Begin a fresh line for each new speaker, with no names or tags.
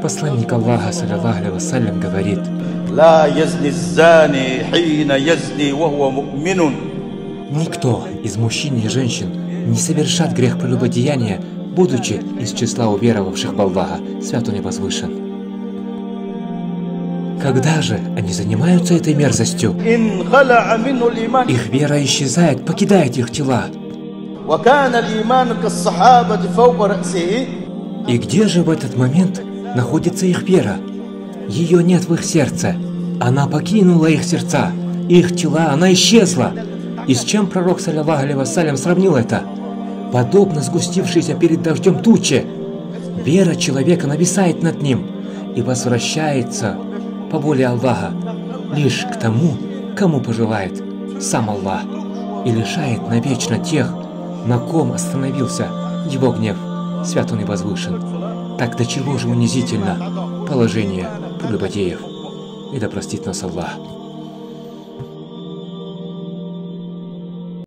Посланник Аллаха, саллаллаху алейхи вассалям, говорит: никто из мужчин и женщин не совершат грех прелюбодеяния, будучи из числа уверовавших в Аллаха, свят Он и возвышен. Когда же они занимаются этой мерзостью, их вера исчезает, покидает их тела. И где же в этот момент находится их вера? Ее нет в их сердце. Она покинула их сердца, их тела, она исчезла. И с чем пророк, саллаллаху алейхи вассалям, сравнил это? Подобно сгустившейся перед дождем туче. Вера человека нависает над ним и возвращается по воле Аллаха лишь к тому, кому пожелает сам Аллах, и лишает навечно тех, на ком остановился его гнев, свят Он и возвышен. Так до чего же унизительно положение прелюбодеев, и да простит нас Аллах.